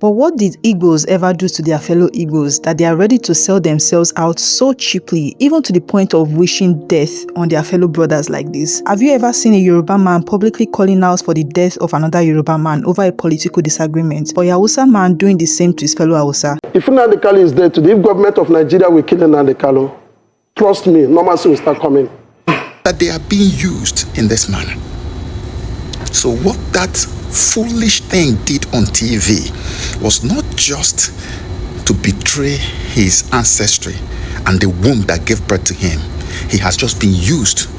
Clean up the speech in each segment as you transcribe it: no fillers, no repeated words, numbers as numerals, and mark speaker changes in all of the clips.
Speaker 1: But what did Igbos ever do to their fellow Igbos that they are ready to sell themselves out so cheaply, even to the point of wishing death on their fellow brothers like this? Have you ever seen a Yoruba man publicly calling out for the death of another Yoruba man over a political disagreement, or a Hausa man doing the same to his fellow Hausa?
Speaker 2: If Nnamdi Kanu is dead today, if government of Nigeria will kill Nnamdi Kanu, trust me, normalcy will start coming.
Speaker 3: That they are being used in this manner. So what that foolish thing did on TV was not just to betray his ancestry and the womb that gave birth to him. He has just been used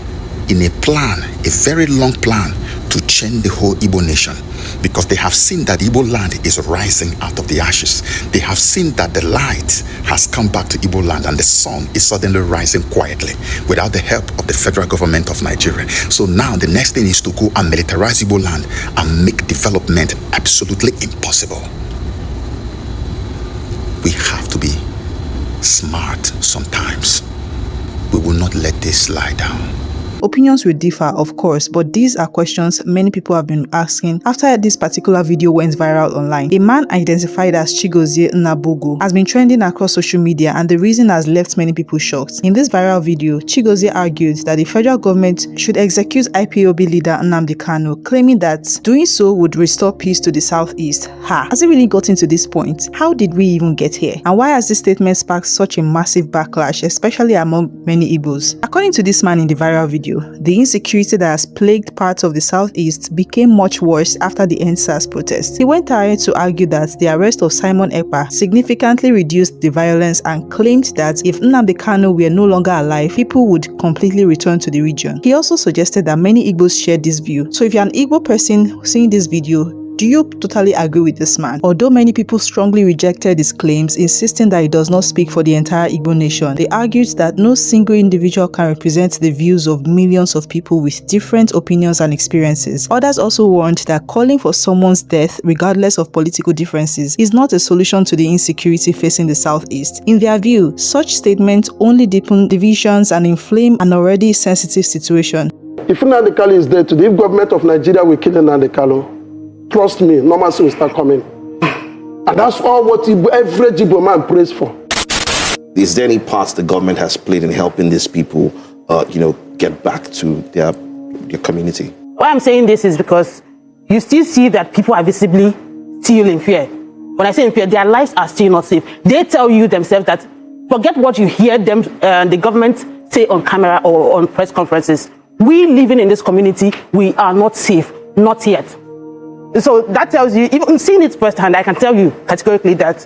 Speaker 3: in a plan, a very long plan, to change the whole Igbo nation, because they have seen that Igbo land is rising out of the ashes. They have seen that the light has come back to Igbo land and the sun is suddenly rising quietly without the help of the federal government of Nigeria. So now the next thing is to go and militarize Igbo land and make development absolutely impossible. We have to be smart sometimes. We will not let this lie down.
Speaker 1: Opinions will differ, of course, but these are questions many people have been asking after this particular video went viral online. A man identified as Chigozie Nnabugwu has been trending across social media, and the reason has left many people shocked. In this viral video, Chigozie argued that the federal government should execute IPOB leader Nnamdi Kanu, claiming that doing so would restore peace to the southeast. Has it really gotten to this point? How did we even get here? And why has this statement sparked such a massive backlash, especially among many Igbos? According to this man in the viral video, the insecurity that has plagued parts of the southeast became much worse after the EndSARS protests. He went ahead to argue that the arrest of Simon Ekpa significantly reduced the violence and claimed that if Nnamdi Kanu were no longer alive, people would completely return to the region. He also suggested that many Igbos shared this view. So if you're an Igbo person seeing this video, do you totally agree with this man? Although many people strongly rejected his claims, insisting that he does not speak for the entire Igbo nation, they argued that no single individual can represent the views of millions of people with different opinions and experiences. Others also warned that calling for someone's death, regardless of political differences, is not a solution to the insecurity facing the southeast. In their view, such statements only deepen divisions and inflame an already sensitive situation.
Speaker 2: If Nnamdi Kanu is dead today, if government of Nigeria will kill Nnamdi Kanu, trust me, normalcy will start coming. And that's all what every Igbo man prays for.
Speaker 4: Is there any parts the government has played in helping these people, get back to their community?
Speaker 5: Why I'm saying this is because you still see that people are visibly still in fear. When I say in fear, their lives are still not safe. They tell you themselves that forget what you hear them, the government say on camera or on press conferences. We living in this community, we are not safe, not yet. So that tells you, even seeing it firsthand, I can tell you categorically that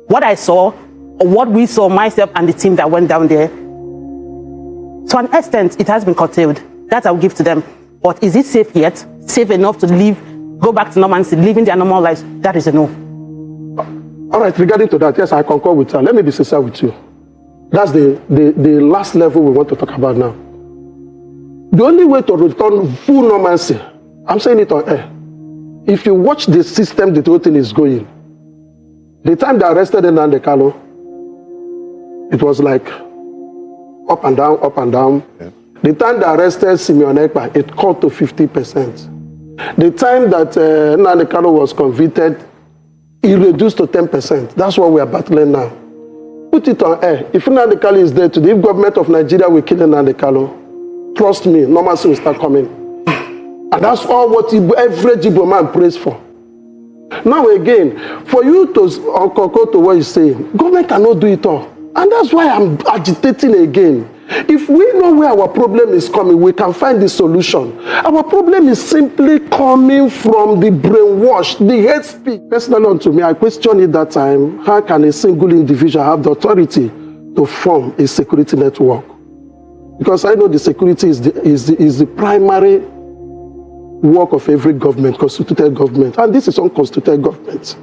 Speaker 5: what I saw, or what we saw, myself and the team that went down there, to an extent, it has been curtailed. That I will give to them. But is it safe yet? Safe enough to live, go back to normalcy, living their normal lives? That is a no.
Speaker 2: All right, regarding to that, yes, I concur with her. Let me be sincere with you. That's the last level we want to talk about now. The only way to return full normalcy, I'm saying it on air, if you watch the system the whole thing is going, the time they arrested Nnamdi Kanu, it was like up and down, up and down. Yeah. The time they arrested Simeon Ekpa, it cut to 50%. The time that Nnamdi Kanu was convicted, it reduced to 10%. That's what we are battling now. Put it on air. If Nnamdi Kanu is dead today, if government of Nigeria will kill Nnamdi Kanu, trust me, normalcy will start coming. And that's all what every Igbo man prays for. Now again, for you to concur to what you're saying, government cannot do it all. And that's why I'm agitating again. If we know where our problem is coming, we can find the solution. Our problem is simply coming from the brainwash, the hate speech. Personally unto me, I questioned it that time, how can a single individual have the authority to form a security network? Because I know the security is the primary work of every government, constituted government, and this is unconstituted government.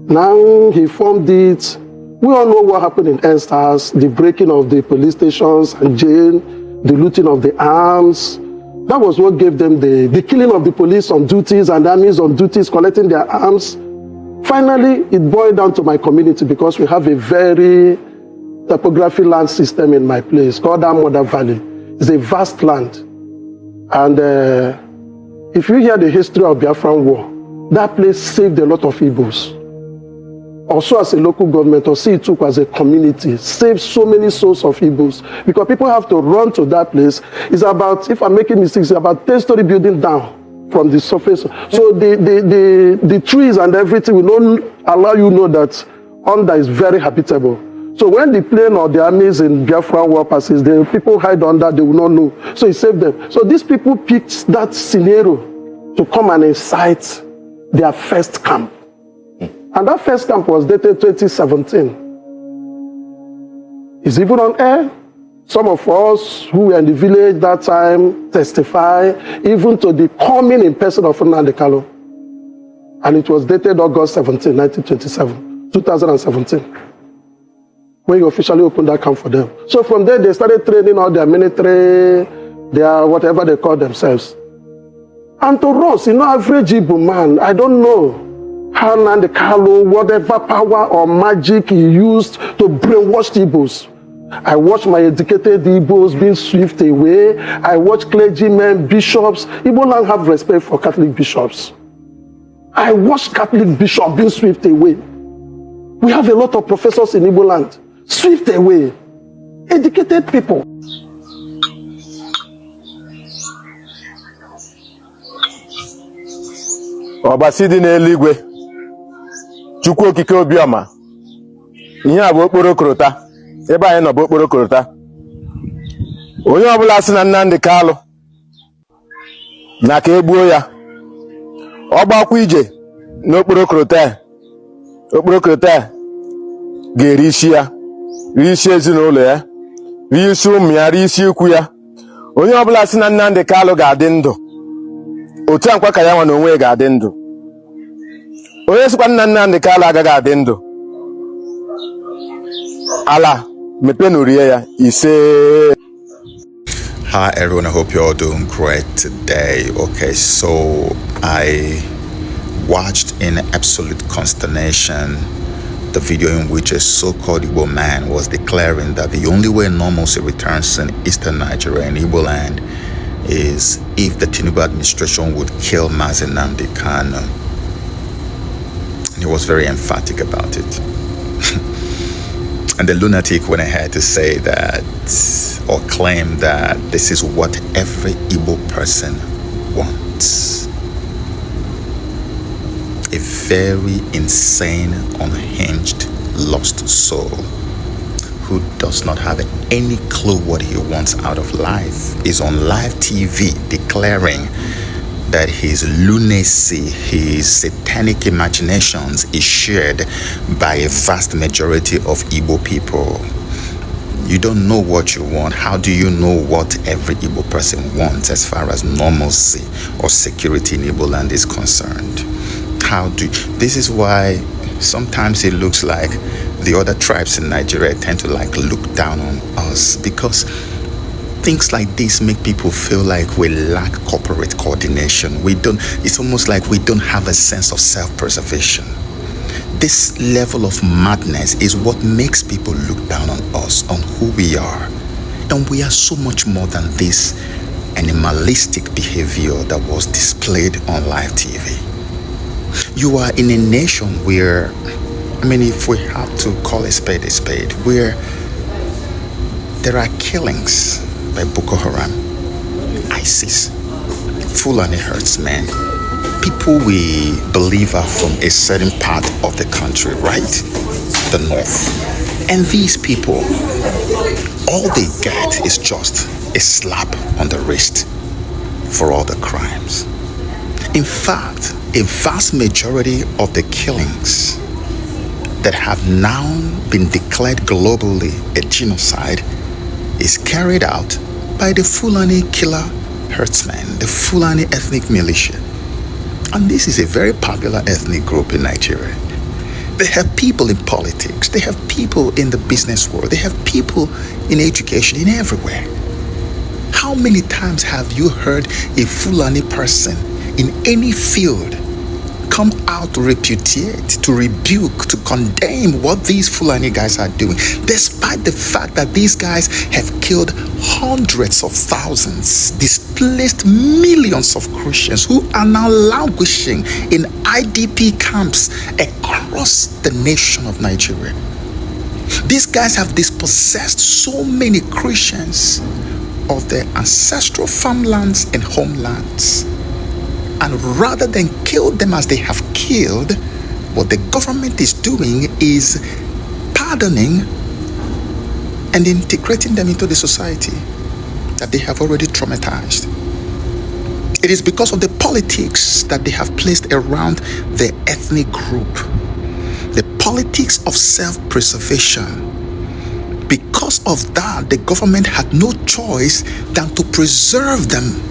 Speaker 2: Now he formed it. We all know what happened in EndSARS, the breaking of the police stations and jail, the looting of the arms. That was what gave them the killing of the police on duties and armies on duties, collecting their arms. Finally, it boiled down to my community because we have a very topographic land system in my place called Mother Valley. It's a vast land. And if you hear the history of Biafran war, that place saved a lot of Igbos. also as a local government, or see it took as a community, saved so many souls of Igbos. Because people have to run to that place. It's about, if I'm making mistakes, it's about 10-story building down from the surface. So the trees and everything will not allow you to know that under is very habitable. So when the plane or the armies in Biafra war passes, the people hide under, they will not know. So it saved them. So these people picked that scenario to come and incite their first camp. And that first camp was dated 2017. It's even on air. Some of us who were in the village that time testify even to the coming in person of Nnamdi Kanu. And it was dated August 17, 2017. When you officially opened that camp for them. So from there, they started training all their military, their whatever they call themselves. And to us, average Igbo man, I don't know how Nnamdi Kanu, whatever power or magic he used to brainwash the Igbos. I watch my educated Igbos being swept away. I watch clergymen, bishops. Igbo land have respect for Catholic bishops. I watch Catholic bishops being swept away. We have a lot of professors in Igbo land. Swept away. Educated people.
Speaker 6: Ọbasi dị n'eluigwe, Chukwu okike obiọma, ihe a bụ okporo korota, ebe anyị nọ bụ okporo korota. Onye ọbụla sị na Nnamdi Kanu na ka egbuo ya, ọ gbakwa ije n'okporo korota ga-eri isi ya, rie isi ezinụlọ ya, rie isi ụmụ ya, rie isi ikwu ya. Onye ọbụla sị na Nnamdi Kanu ga-adị ndụ, otu ankwa ka ya nwa na onwe ga-adị ndụ. Onye sịkwa na Nnamdi Kanu agaghị adị ndụ, ala mepenu rie ya ise.
Speaker 3: Hi everyone, I hope you're all doing great today. Okay, so I watched in absolute consternation the video in which a so-called Igbo man was declaring that the only way normalcy returns in eastern Nigeria and Igbo land is if the Tinubu administration would kill Nnamdi Kanu. And he was very emphatic about it. And the lunatic went ahead to say that, or claim that this is what every Igbo person wants. A very insane, unhinged, lost soul who does not have any clue what he wants out of life is on live TV declaring that his lunacy, his satanic imaginations is shared by a vast majority of Igbo people. You don't know what you want. How do you know what every Igbo person wants as far as normalcy or security in Igbo land is concerned? This is why sometimes it looks like the other tribes in Nigeria tend to look down on us, because things like this make people feel like we lack corporate coordination. It's almost like we don't have a sense of self-preservation. This level of madness is what makes people look down on us, on who we are. And we are so much more than this animalistic behavior that was displayed on live TV. You are in a nation where, if we have to call a spade, where there are killings by Boko Haram, ISIS, Fulani herdsmen, people we believe are from a certain part of the country, right? The north. And these people, all they get is just a slap on the wrist for all the crimes. In fact, a vast majority of the killings that have now been declared globally a genocide is carried out by the Fulani killer herdsmen, the Fulani ethnic militia. And this is a very popular ethnic group in Nigeria. They have people in politics, they have people in the business world, they have people in education, in everywhere. How many times have you heard a Fulani person in any field come out to repudiate, to rebuke, to condemn what these Fulani guys are doing, despite the fact that these guys have killed hundreds of thousands, displaced millions of Christians who are now languishing in IDP camps across the nation of Nigeria. These guys have dispossessed so many Christians of their ancestral farmlands and homelands. And rather than kill them as they have killed, what the government is doing is pardoning and integrating them into the society that they have already traumatized. It is because of the politics that they have placed around their ethnic group, the politics of self-preservation. Because of that, the government had no choice than to preserve them.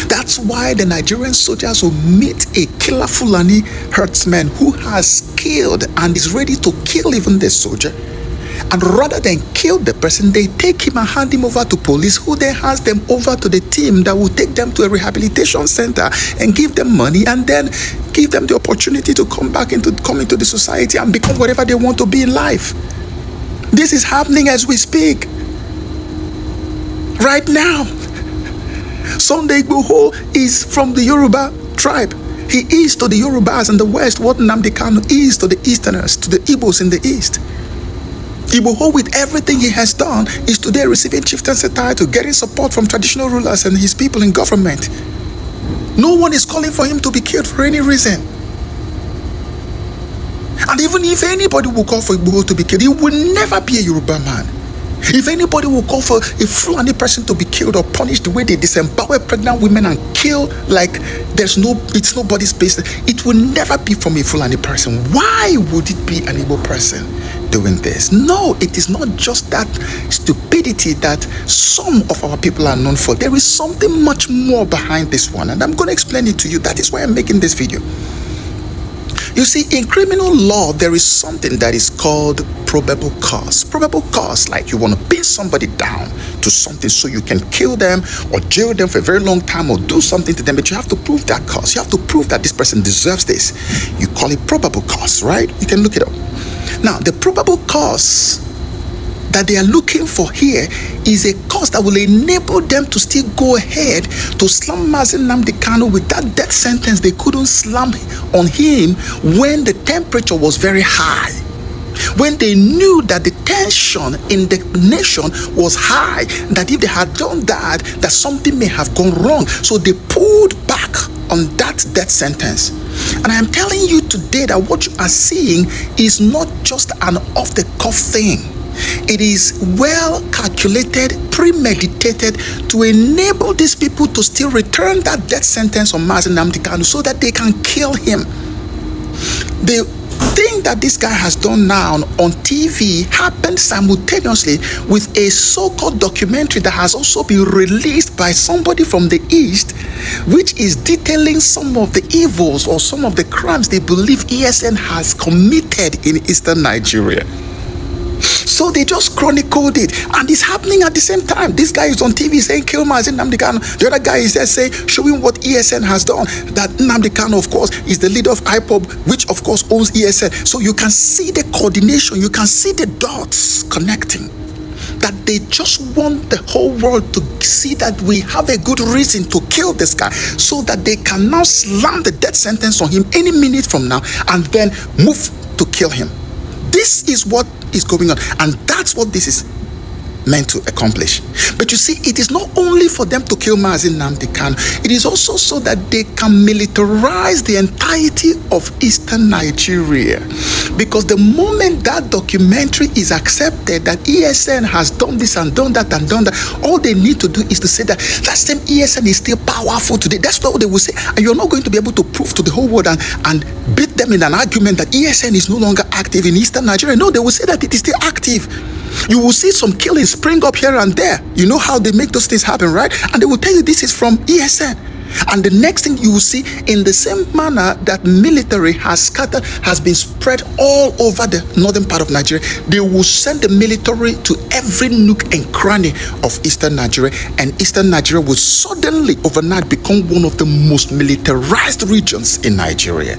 Speaker 3: That's why the Nigerian soldiers will meet a killer Fulani herdsman who has killed and is ready to kill even the soldier. And rather than kill the person, they take him and hand him over to police, who then hands them over to the team that will take them to a rehabilitation center and give them money, and then give them the opportunity to come into the society and become whatever they want to be in life. This is happening as we speak. Right now. Sunday Igbo is from the Yoruba tribe. He is to the Yorubas in the west what Nnamdi Kanu is to the Easterners, to the Igbos in the east. Igbo, with everything he has done, is today receiving chieftaincy title, getting support from traditional rulers and his people in government. No one is calling for him to be killed for any reason. And even if anybody will call for Igbo to be killed, he will never be a Yoruba man. If anybody will call for a Fulani person to be killed or punished the way they disempower pregnant women and kill like it's nobody's business, it will never be from a Fulani person. Why would it be an Igbo person doing this? No, it is not just that stupidity that some of our people are known for. There is something much more behind this one, and I'm going to explain it to you. That is why I'm making this video. You see, in criminal law, there is something that is called probable cause. Probable cause, like you want to pin somebody down to something so you can kill them or jail them for a very long time or do something to them, but you have to prove that cause. You have to prove that this person deserves this. You call it probable cause, right? You can look it up. Now, the probable cause that they are looking for here is a cause that will enable them to still go ahead to slam Nnamdi Kanu with that death sentence they couldn't slam on him when the temperature was very high. When they knew that the tension in the nation was high, that if they had done that, that something may have gone wrong. So they pulled back on that death sentence. And I am telling you today that what you are seeing is not just an off-the-cuff thing. It is well calculated, premeditated to enable these people to still return that death sentence on Nnamdi Kanu so that they can kill him. The thing that this guy has done now on TV happened simultaneously with a so-called documentary that has also been released by somebody from the East, which is detailing some of the evils or some of the crimes they believe ESN has committed in Eastern Nigeria. So they just chronicled it, and it's happening at the same time. This guy is on TV saying kill Nnamdi Kanu. The other guy is there saying, showing what ESN has done. That Nnamdi Kanu, of course, is the leader of IPOB, which of course owns ESN. So you can see the coordination, you can see the dots connecting. That they just want the whole world to see that we have a good reason to kill this guy, so that they can now slam the death sentence on him any minute from now and then move to kill him. This is what is going on, and that's what this is meant to accomplish. But you see, it is not only for them to kill Nnamdi Kanu, it is also so that they can militarize the entirety of Eastern Nigeria. Because the moment that documentary is accepted, that ESN has done this and done that and done that, all they need to do is to say that that same ESN is still powerful today. That's what they will say. And you're not going to be able to prove to the whole world and beat them in an argument that ESN is no longer active in Eastern Nigeria. No, they will say that it is still active. You will see some killings spring up here and there. You know how they make those things happen, right? And they will tell you this is from ESN. And the next thing you will see, in the same manner that military has been spread all over the northern part of Nigeria, they will send the military to every nook and cranny of eastern Nigeria, and eastern Nigeria will suddenly overnight become one of the most militarized regions in Nigeria.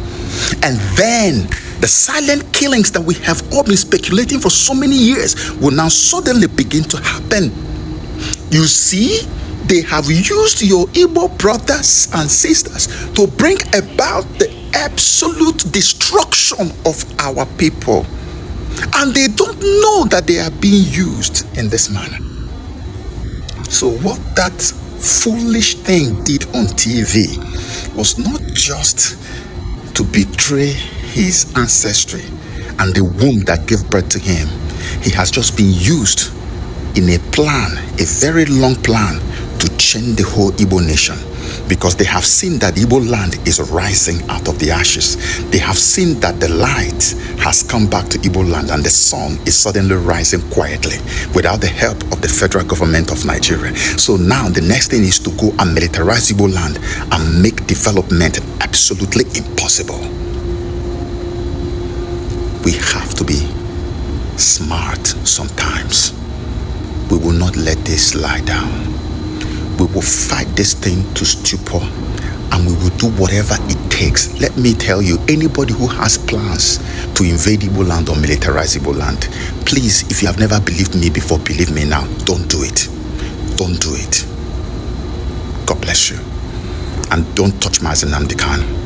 Speaker 3: And then the silent killings that we have all been speculating for so many years will now suddenly begin to happen. You see, they have used your Igbo brothers and sisters to bring about the absolute destruction of our people. And they don't know that they are being used in this manner. So what that foolish thing did on TV was not just to betray his ancestry and the womb that gave birth to him. He has just been used in a plan, a very long plan, to change the whole Igbo nation, because they have seen that Igbo land is rising out of the ashes. They have seen that the light has come back to Igbo land, and the sun is suddenly rising quietly without the help of the federal government of Nigeria. So now the next thing is to go and militarize Igbo land and make development absolutely impossible. We have to be smart sometimes. We will not let this lie down. We will fight this thing to stupor, and we will do whatever it takes. Let me tell you, anybody who has plans to invade Igbo land or militarize Igbo land, please, if you have never believed me before, believe me now. Don't do it. Don't do it. God bless you. And don't touch my Nnamdi Kanu.